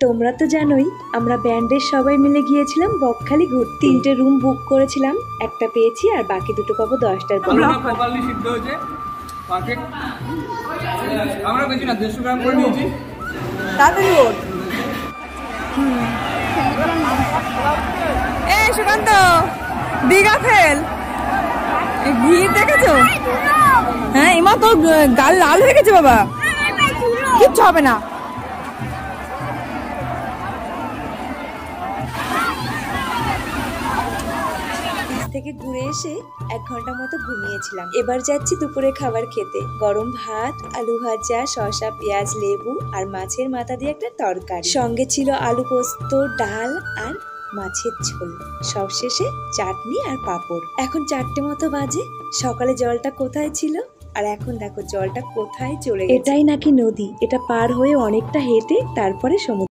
তোমরা তো জানোই আমরা ব্যান্ডের সবাই মিলে গিয়েছিলাম বকখালি ঘুরতে। 3টে রুম বুক করেছিলাম, একটা পেয়েছি আর বাকি 2টো পাবো 10টার পর। প্রপারলি সিদ্ধ হয়েছে, পারফেক্ট। আমরা বেশি না 150 গ্রাম করে নিয়েছি। তাড়াতাড়ি ওঠ। এই সুকান্ত, দীঘা ফেল। ঘি দেখেছো? হ্যাঁ ইমা, তোর গাল লাল হয়ে গেছে বাবা। কিচ্ছু হবে না। থেকে ঘুরে এসে 1 ঘন্টা মতো ঘুমিয়েছিলাম। এবার যাচ্ছি দুপুরে খাবার খেতে। গরম ভাত, আলু ভাজা, শসা, পেঁয়াজ, লেবু আর মাছের মাথা দিয়ে একটা তরকারি। সঙ্গে ছিল আলু পোস্ত, ডাল আর মাছের ঝোল। সবশেষে চাটনি আর পাঁপড়। এখন 4টে মতো বাজে। সকালে জলটা কোথায় ছিল আর এখন দেখো জলটা কোথায় চলে গেছে। এটাই নাকি নদী। এটা পার হয়ে অনেকটা হেঁটে তারপরে সমুদ্র।